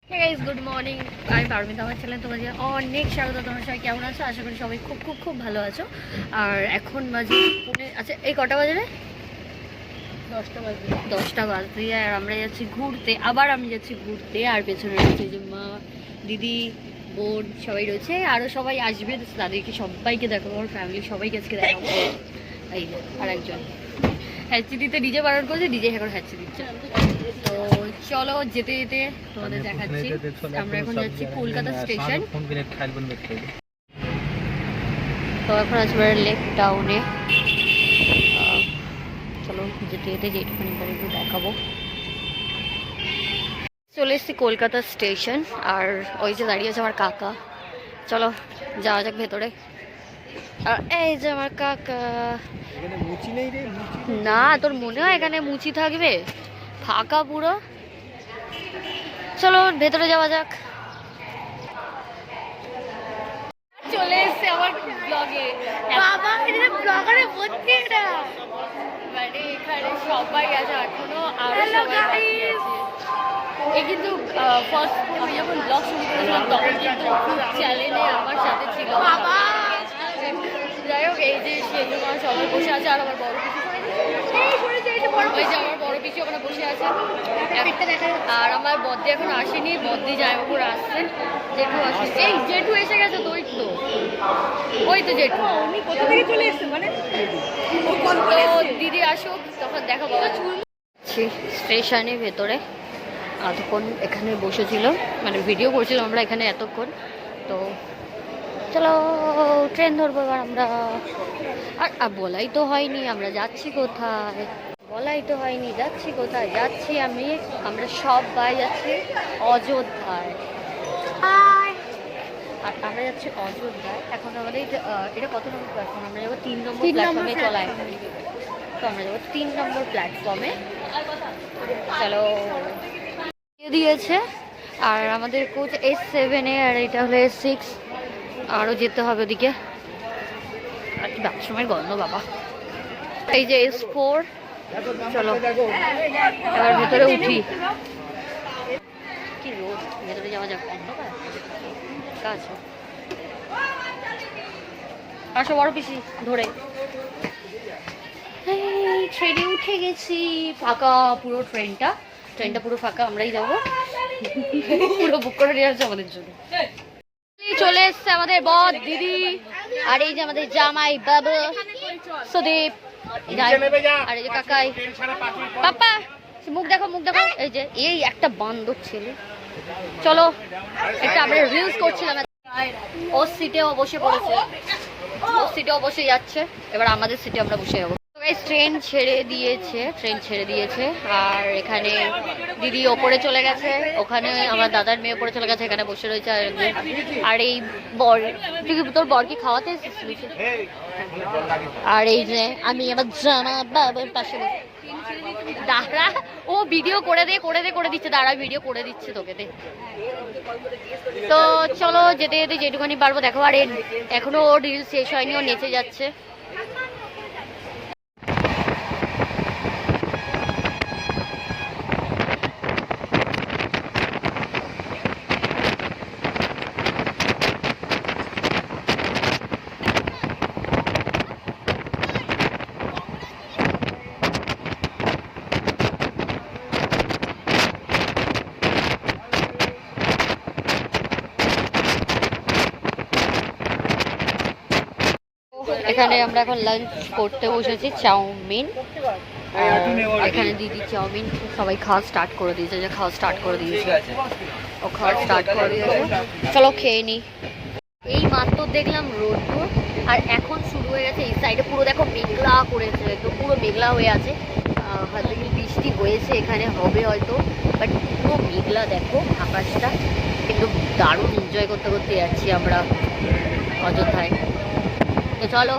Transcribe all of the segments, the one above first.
Hey guys, good morning. আমি পারমিতা, আমার চ্যানেলে তোমাদের অনেক স্বাগত। তোমার সবাই কেমন আছো? আশা করি সবাই খুব খুব খুব ভালো আছো। আর এখন বাজে আচ্ছা, এই কটা বাজে রে? 10টা বাজে। 10টা বাজে। আর আমরা যাচ্ছি ঘুরতে। আবার আমি যাচ্ছি ঘুরতে। আর পেছনে রয়েছে যে মা, দিদি, বোন সবাই রয়েছে। আরও সবাই আসবে, তাদেরকে সবাইকে দেখাবো। আমার ফ্যামিলি সবাইকে আজকে দেখাবো। এই আর একজন হ্যাচি দিতে ডিজে বারণ করেছে, ডিজে এখন হ্যাচি দিচ্ছে। তো চলো যেতে যেতে তোমাদের দেখাচ্ছি। আমরা এখন যাচ্ছি কলকাতা স্টেশন। তো এখন আসবে লেক টাউনে। চলো যেতে যেতে যেটুখানি পারি একটু দেখাবো। চলে এসেছি কলকাতা স্টেশন। আর ওই যে দাঁড়িয়ে আছে আমার কাকা। চলো যাওয়া যাক ভেতরে। আর এই যে আমার কাকা। না, তোর মনে হয় এখানে মুচি থাকবে? ফাঁকা পুরো। চলো ভেতরে যাওয়া যাক। চলে এসছে আমার ব্লগে। বাবা, এটা ব্লগারে ভর্তি। এটা মানে এখানে সবাই আছে এখনো, আরো সবাই বাকি আছে। এই কিন্তু ফার্স্ট আমি যখন ব্লগ শুরু করেছিলাম তখন কিন্তু চ্যানেলে আমার সাথে ছিল বাবা। যাই হোক, এই যে সেজমা সবাই বসে আছে। আর আমার বড় পিছু, ওই যে আমার বড় পিছু ওখানে বসে আছে। আর আমার বদ্দি এখন আসেনি, বদ্দি জামাইবাবুর আসছে, জেঠু আসছে। এই জেঠু এসে গেছে তো, ওই তো জেঠু। উনি কোথা থেকে চলে এসছে মানে? তো দিদি আসুক তখন দেখাবো। স্টেশনে ভেতরে এতক্ষণ এখানে বসেছিল, মানে ভিডিও করছিলাম আমরা এখানে এতক্ষণ। তো চলো ট্রেন ধরবো এবার আমরা। আর বলাই তো হয়নি আমরা যাচ্ছি কোথায়, বলাই তো হয়নি যাচ্ছি কোথায়। যাচ্ছি আমরা সবাই যাচ্ছি অযোধ্যায়। আর আমরা যাচ্ছি অযোধ্যায়। এখন আমাদের এটা কত নম্বর প্ল্যাটফর্ম? আমরা যাবো 3 নম্বর প্ল্যাটফর্মে। চলায় তো আমরা যাবো 3 নম্বর প্ল্যাটফর্মে। চলো দিয়েছে। আর আমাদের কোচ S7 আর এটা হলো S6। আরও যেতে হবে ওদিকে। আর কি বাথরুমের গন্ধ বাবা। এই যে S4। চলো এবার ভেতরে উঠি। কি রোদ, ভেতরে যাওয়া যাক। অন্ধকার আছে। আসো বড় পিসি ধরে। ট্রেনে উঠে গেছি। ফাঁকা পুরো ট্রেনটা পুরো ফাঁকা। আমরাই যাবো, পুরো বুক করে নিয়ে আসছে আমাদের জন্য। চলে এসছে আমাদের বর, দিদি, আর এই যে আমাদের জামাই বাবু সুদীপ, আর এই যে কাকাই। পাপা মুখ দেখো, মুখ দেখো। এই যে এই একটা বান্দর ছেলে। চলো একটা আমরা রিলস করছিলাম। ও সিটেও বসে পড়েছে, ও সিটেও বসে যাচ্ছে। এবার আমাদের সিটে আমরা বসে যাবো। ট্রেন ছেড়ে দিয়েছে। আর এখানে দিদি ওপরে চলে গেছে, ওখানে আমার দাদার মেয়ে ওপরে চলে গেছে, এখানে বসে রয়েছে। আর এই বর, তুই তোর বরকে খাওয়াতে এসেছিস? আর এই যে আমি আমার জামা বাবার পাশে দাঁড়া। ও ভিডিও করে দিচ্ছে। দাঁড়া, ভিডিও করে দিচ্ছে তোকে দে। তো চলো যেতে যেতে যেটুখানি পারবো দেখো। আর এখনো ওর রিল শেষ হয়নি, ও নেচে যাচ্ছে। এখানে আমরা এখন লাঞ্চ করতে বসেছি। চাউমিন। এখানে দিদি চাউমিন সবাই খাওয়া স্টার্ট করে দিয়েছে। ও খাওয়া স্টার্ট করে দিয়েছে। চলো খেয়ে নি। এই মাত্র দেখলাম রোদ্দুর, আর এখন শুরু হয়ে গেছে। এই সাইডে পুরো দেখো মেঘলা করেছে, তো পুরো মেঘলা হয়ে আছে। হয়তো বৃষ্টি হয়েছে, এখানে হবে হয়তো, বাট পুরো মেঘলা দেখো আকাশটা। কিন্তু দারুণ এনজয় করতে যাচ্ছি আমরা অযোধ্যায়। তো চলো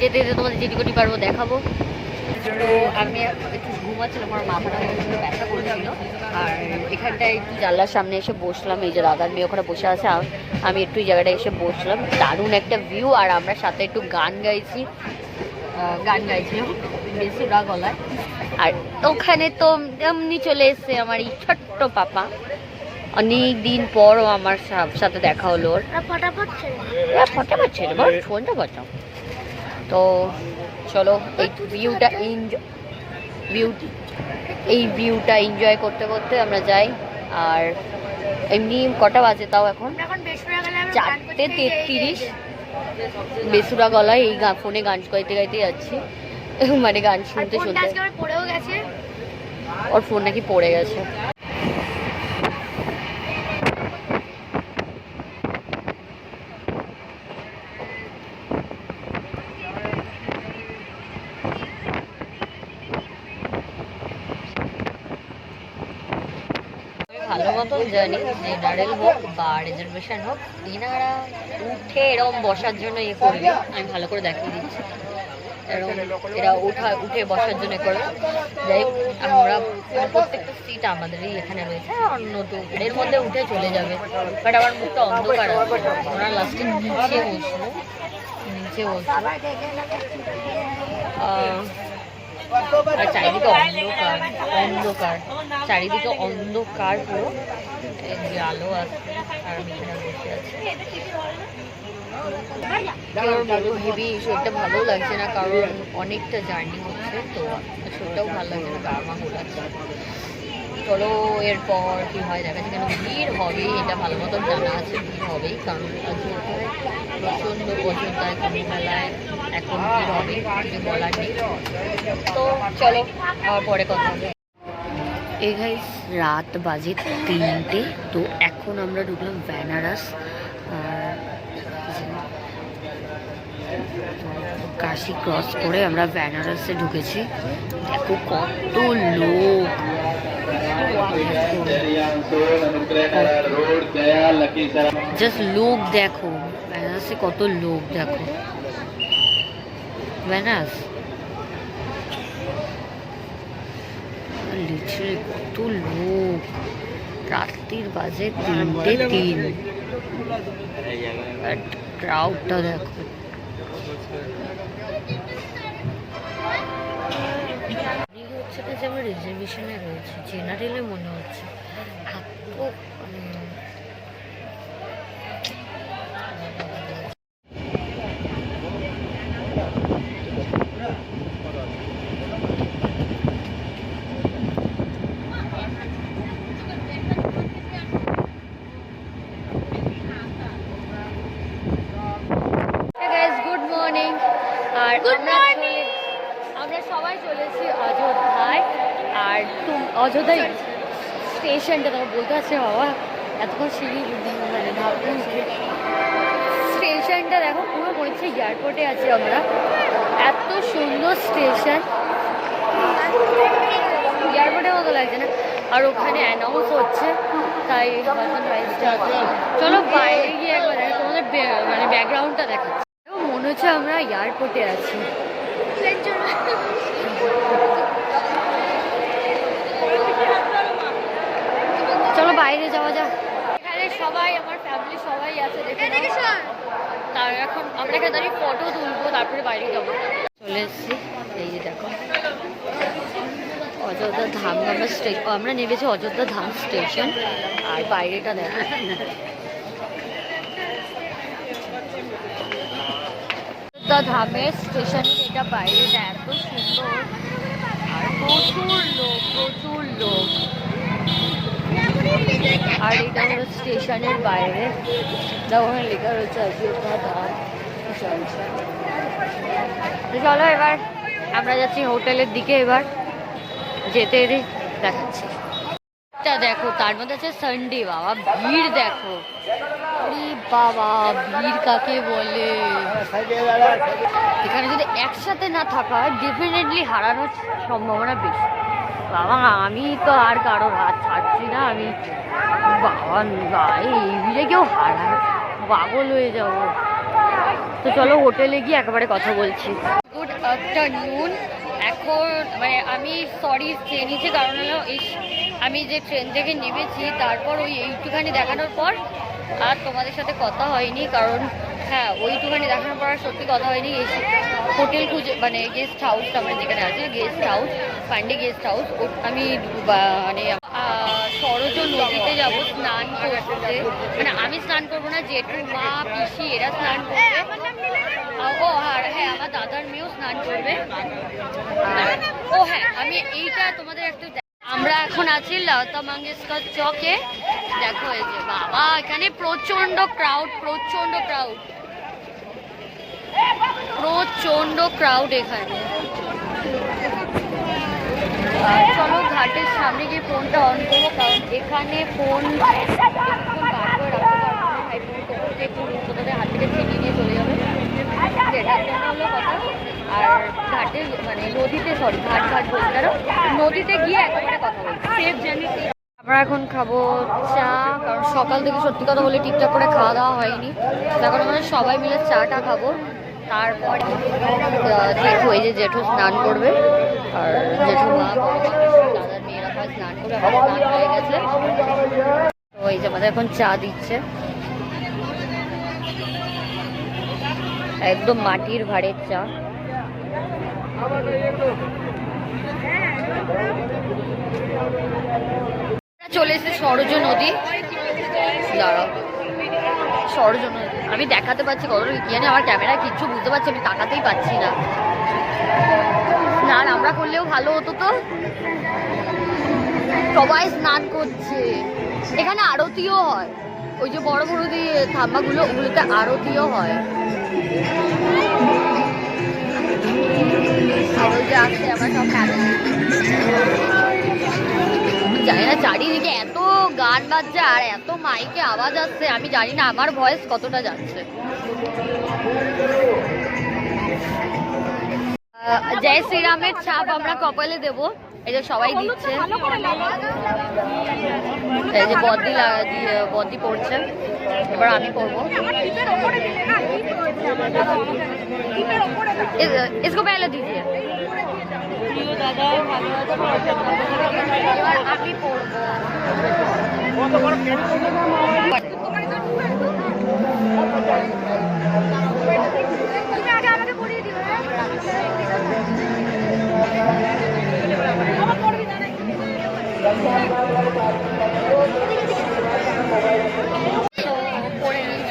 যেতে যেতে তোমাদের যেটুকুনি পারবো দেখাবো। তো আমি একটু ঘুমাচ্ছিলাম, আমার মাথাটা ব্যথা করছিল। আর এখানটায় একটু জানলার সামনে এসে বসলাম। এই যে দাদার মেয়ে ওখানে বসে আছে, আমি একটু এই জায়গাটায় এসে বসলাম। দারুণ একটা ভিউ। আর আমরা সাথে একটু গান গাইছিলাম বেসুরা গলায়। আর ওখানে তো এমনি চলে এসছে আমার এই ছোট্ট পাপা। অনেক দিন পর আমার সাথে দেখা হলো ওর। ফটাফট ছেড়ে বল, ফোনটা বাঁচাও। তো চলো এই ভিউটা এনজয় করতে করতে আমরা যাই। আর এমনি কটা বাজে তাও এখন 4:33। বেসুরা গলায় এই ফোনে গান গাইতে গাইতে যাচ্ছি, মানে গান শুনতে শুনতে। ওর ফোন নাকি পড়ে গেছে। ভালো মতন জানি জেনারেল হোক বা রিজার্ভেশন হোক, এনারা উঠে এরকম বসার জন্য ইয়ে করবে। আমি ভালো করে দেখিয়ে দিচ্ছি, এরা উঠে বসার জন্য করবে। যাই হোক, আমরা প্রত্যেকটা সিট আমাদেরই এখানে রয়েছে, অন্য তো এর মধ্যে উঠে চলে যাবে। বাট আমার মুখটা অন্ধকার আছে, ওরা লাস্টে নিচে বসলো। আর চারিদিকে অন্ধকার চারিদিকে অন্ধকার পুরো, যে আলো আসছে আর আমি এখানে বসে আছি। হেভি শরীরটা ভালো লাগছে না, কারণ অনেকটা জার্নি হচ্ছে, তো শরীরটাও ভালো লাগছে না, গামা লাগছে। চলো এরপর কি হয় দেখা যাচ্ছে। কেন ভিড় হবে এটা ভালো মতন জানা আছে, ভিড় হবেই, কারণ প্রচণ্ড অযোধ্যায় কুম্ভমেলায় এখন ভিড় হবে, কিছু বলার নেই। তো চলো আবার পরে কথা হবে। এই গাইস রাত বাজে 3টে, তো এখন আমরা ঢুকলাম বেনারস। কাশি ক্রস করে আমরা বেনারসে ঢুকেছি। দেখো কত লোক, জাস্ট লোক দেখো, বেনারসে কত লোক দেখো। বেনারস লিটারালি কত লোক, রাত্রির বাজে 3:03। ক্রাউডটা দেখো। হচ্ছে না যে আমরা রিজার্ভেশনে রয়েছে, জেনারেলে মনে হচ্ছে এত গুড মর্নিং। আর আমরা সবাই চলেছি অযোধ্যায়। আর অযোধ্যা স্টেশনটা তোমার বলতে আছে বাবা, এতক্ষণ সিঁড়ি মানে ভাবতে স্টেশনটা দেখো, পুরো মনে হচ্ছে এয়ারপোর্টে আছি আমরা। এত সুন্দর স্টেশন, এয়ারপোর্টের মতো লাগছে না। আর ওখানে অ্যানাউন্স হচ্ছে, তাই চলো বাইরে গিয়ে একবার তোমাদের মানে ব্যাকগ্রাউন্ডটা দেখাচ্ছি। মনে হচ্ছে আমরা এয়ারপোর্টে আছি। চলো বাইরে যাওয়া যাক। এখানে সবাই আমার ফ্যামিলি সবাই আছে, তার এখন আমরা এখানে দাঁড়িয়ে ফটো তুলবো, তারপরে বাইরে যাবো। চলে এসছি, এই যে দেখো অযোধ্যা ধাম। আমরা নেমেছি অযোধ্যা ধাম স্টেশন। আর বাইরেটা দেখো, অযোধ্যা ধামের স্টেশনের এটা বাইরেটা এত সুন্দর। আর প্রচুর লোক। আর এটা হলো স্টেশনের বাইরে, ওখানে লেখা রয়েছে অযোধ্যা ধাম। চলো এবার আমরা যাচ্ছি হোটেলের দিকে, এবার যেতে দেখাচ্ছি। দেখো তার মধ্যে আছে সানডে, বাবা ভিড় দেখো, বাবা ভিড় কাকে বলে। এখানে যদি একসাথে না থাকা হয় ডেফিনেটলি হারানোর সম্ভাবনা বেশি। বাবা আমি তো আর কারোর হাত ছাড়ছি না, আমি বাবা এই ভিড়ে কেউ হারায় পাগল হয়ে যাবো। তো চলো হোটেলে গিয়ে একেবারে কথা বলছি। Good afternoon. এখন মানে আমি খেয়ে নিয়েছি, কারণ হলো আমি যে ট্রেন থেকে নেমেছি তারপর ওই এইটুখানি দেখানোর পর আর তোমাদের সাথে কথা হয়নি, কারণ হ্যাঁ ওইটুখানি দেখানোর পর সত্যি কথা হয়নি। হোটেল খুঁজে মানে গেস্ট হাউসটা আমরা যেখানে আছে guest house, Pandey guest house, আমি মানে সরজ নদীতে যাব স্নান করতে। মানে আমি স্নান করবো না, জেঠু মা পিসি এরা স্নান করবে। ও আর হ্যাঁ আমার দাদার মেয়েও স্নান করবে। ও হ্যাঁ আমি এইটা তোমাদের একটু, আমরা এখন আছি লতা মঙ্গেশকর চকে। দেখো এই যে বাবা এখানে প্রচন্ড ক্রাউড, প্রচন্ড ক্রাউড, প্রচন্ড ক্রাউড এখানে। চলো ঘাটের সামনে গিয়ে ফোনটা অন করবো, কারণ এখানে ফোন তোদের হাত থেকে ছিনিয়ে নিয়ে চলে যাবে, সেটার জন্য হলো কথা। আর ঘাটে মানে নদীতে, সরি ঘাট ঘাট বলতে পারো, নদীতে গিয়ে একেবারে কথা বলছি সেফ জার্নি। আমরা এখন খাবো চা, কারণ সকাল থেকে সত্যি কথা বলে ঠিকঠাক করে খাওয়া দাওয়া হয়নি। এখন আমাদের সবাই মিলে চাটা খাবো। তারপরে জেঠু, এই যে জেঠু স্নান করবে, আর জেঠু মা দাদার মেয়েরা সবাই স্নান করবে, আমার স্নান হয়ে গেছে। তো এই যে আমাদের এখন চা দিচ্ছে, একদম মাটির ভাঁড়ের চা। চলে এসেছে সরজ নদী। দাঁড়াও, সরজ নদী আমি দেখাতে পাচ্ছি কতটা কি জানি, আমার ক্যামেরায় কিচ্ছু বুঝতে পারছি, আমি তাকাতেই পাচ্ছি না। স্নান আমরা করলেও ভালো হতো তো, সবাই স্নান করছে। এখানে আরতিও হয়, ওই যে বড় বড় দিয়ে থাম্বাগুলো, ওগুলোতে আরতিও হয়। আসছে আমার সব জানি না, চারিদিকে এত গান বাজছে আর এত মাইকে আওয়াজ আসছে, আমি জানি না আমার ভয়েস কতটা যাচ্ছে। জয় শ্রীরামের ছাপ আমরা কপালে দেব, এই যে সবাই দিচ্ছে, এই যে বদ্দি পড়ছে, এবার আমি পড়বো। इसको पहले दीजिए। दादा ভালো আছে, এবার আমি পড়বো। তুমি আগে আমাকে পড়িয়ে দিও। আমার পড়বি না পড়ে নিয়েছি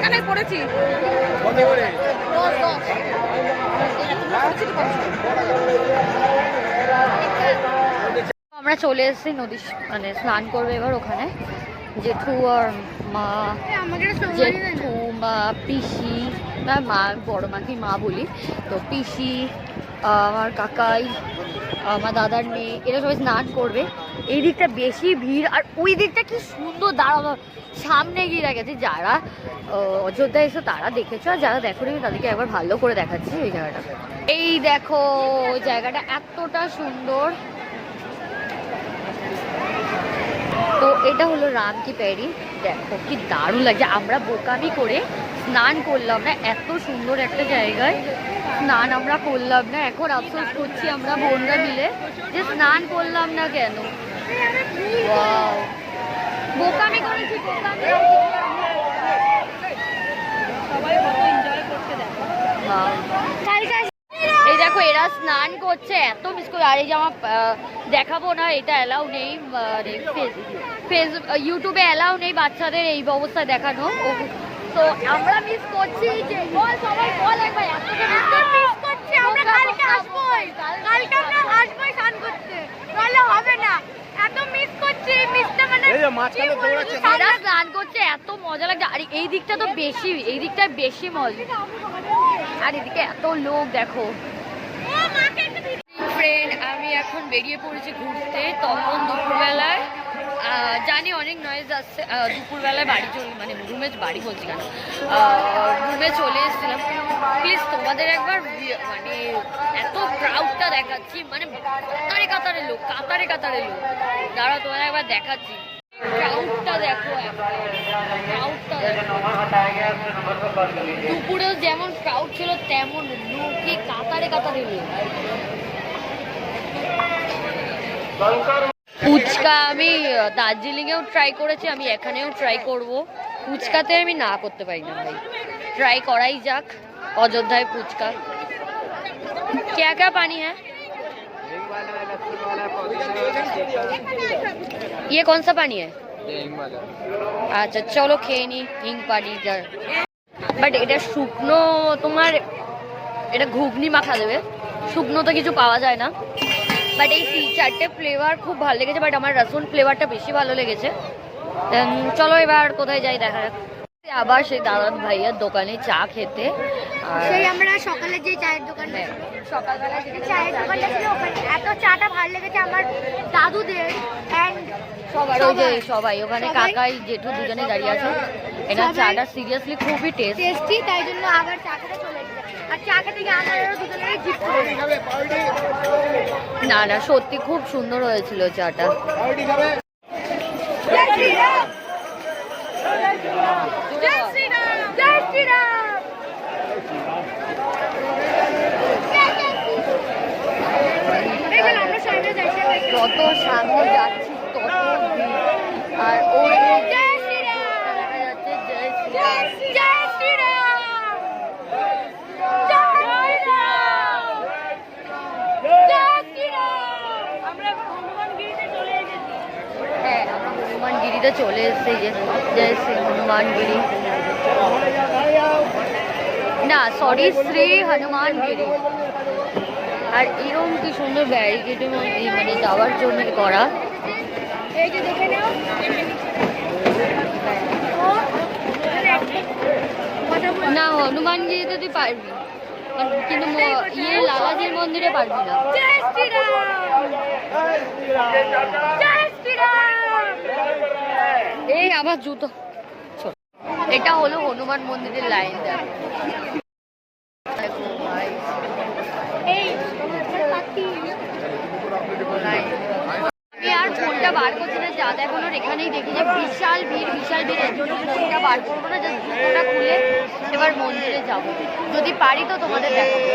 আমি, পড়েছি আমরা চলে এসেছি নদী, মানে স্নান করবে এবার ওখানে। জেঠু আর মা, জেঠু মা পিসি, না মা বড় মাকে মা বলি তো, পিসি আমার কাকাই আমার দাদার মেয়ে এরা সবাই স্নান করবে। এই দিকটা বেশি ভিড়, আর ওই দিকটা কি সুন্দর দাঁড়ানো, সামনে গিয়ে রেখেছি। যারা অযোধ্যা এসে তারা দেখেছো, আর যারা দেখোনি তাদেরকে একবার ভালো করে দেখাচ্ছি ওই জায়গাটা। এই দেখো ওই জায়গাটা এতটা সুন্দর। তো এটা হলো রাম কি প্যারি, দেখো কি দারুণ লাগছে। আমরা বোকামি করে স্নান করলাম না, এত সুন্দর একটা জায়গায় স্নান আমরা করলাম না। এখন আফসোস করছি আমরা বোনরা মিলে যে স্নান করলাম না কেন। বোকামি করেছি, এই দেখো এরা স্নান করছে, এত মিস করে। আর এই যে আমার দেখাবো না, এটা অ্যালাউ নেই, ইউটিউবে অ্যালাউ নেই বাচ্চাদের এই অবস্থায় দেখানো। তো আমরা মিস করছি যে সবাই বল একবার, এতটা মিস করছি আমরা। কালকে আসবোই, কালকে আমরা আসবোই স্নান করতে, তাহলে হবে না। এত মিস করছি, মিসটা মানে এরা স্নান করছে এত মজা লাগছে। আর এই দিকটা তো বেশি, এই দিকটা বেশি মজা। আর এদিকে এত লোক দেখো। ফ্রেন্ড আমি এখন বেরিয়ে পড়েছি ঘুরতে, তখন দুপুরবেলায় জানি অনেক নয়েজ আসছে, দুপুরবেলায় বাড়ি চলে মানে বাড়ি বলছি কেন, রুমে চলে এসেছিলাম। প্লিজ তোমাদের একবার মানে এত ক্রাউডটা দেখাচ্ছি, মানে কাতারে কাতারে লোক, কাতারে কাতারে লোক। দাঁড়া তোমাদের একবার দেখাচ্ছি, ক্রাউডটা দেখো, ক্রাউডটা দেখো। দুপুরেও যেমন ক্রাউড ছিল তেমন লোকে কাতারে কাতারে লোক। ফুচকা আমি দার্জিলিংয়েও ট্রাই করেছি, আমি এখানেও ট্রাই করব। ফুচকাতে আমি না করতে পারি না ভাই, ट्राई कराई जाक। अयोध्या ফুচকা क्या क्या पानी है? ये कौन सा पानी है? अच्छा चलो খেয়ে নি হিং পানি যার। বাট এটা শুকনো, তোমার এটা ঘুগনি মাখা দেবে, শুকনো তো কিছু পাওয়া যায় না। বাট এই 4টে ফ্লেভার খুব ভালো লেগেছে, বাট আমার রসুন ফ্লেভারটা বেশি ভালো লেগেছে। চলো এবার কোথায় যাই দেখা যাক। আবার সেই দাদাত ভাইয়ার দোকানে চা খেতে, সেই আমরা সকালে যে চায়ের দোকানটা সকালবেলা যে চায়ের দোকানটা ছিল ওখানে এত চাটা ভালো লেগেছে আমার দাদুদের এন্ড সবাই ওখানে কাকাই জেঠু দুজনে দাঁড়িয়ে আছে। এটা চাটা সিরিয়াসলি খুবই টেস্টি, তাই জন্য আবার চা খেতে চলে এসেছে। আর চা খেতে গিয়ে আমারও দুজনেরই জিভ করে না সত্যি খুব সুন্দর হয়েছিল চাটা। যত সামনে যাচ্ছি তত আর ওই হনুমানগিরিতে চলে এসেছে, জয় শ্রী হনুমানগিরি, না সরি শ্রী হনুমানগিরি। আর এরকম কি সুন্দর ব্যারিকেডের মধ্যে মানে যাওয়ার জন্য করা। না হনুমানগিরিতে তুই পারবি, কিন্তু ইয়ে লালাজির মন্দিরে পারবি না। এই আমার জুতো। এটা হলো হনুমান মন্দিরের লাইন। আমি আর ফোনটা বার করছি না, যা দেখানোর এখানেই দেখি যে বিশাল ভিড় এর জন্য ফোনটা বার করবো না, জাস্ট জুতোটা খুলে এবার মন্দিরে যাব। যদি পারি তো তোমাদের দেখাবো।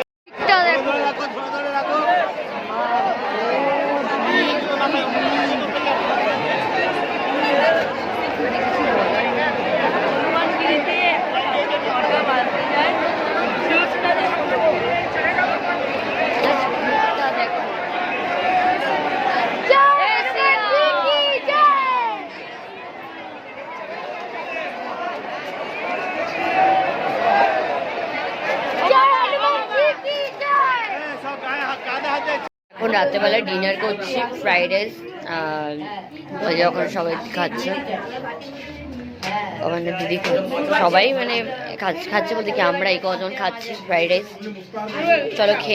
এখন রাত্রেবেলা ডিনার করছি ফ্রাইড রাইস, যখন সবাই খাচ্ছে ওখানে দিদি সবাই মানে খাচ্ছে বলতে কি আমরা এই কজন খাচ্ছি ফ্রাইড রাইস। চলো খেয়ে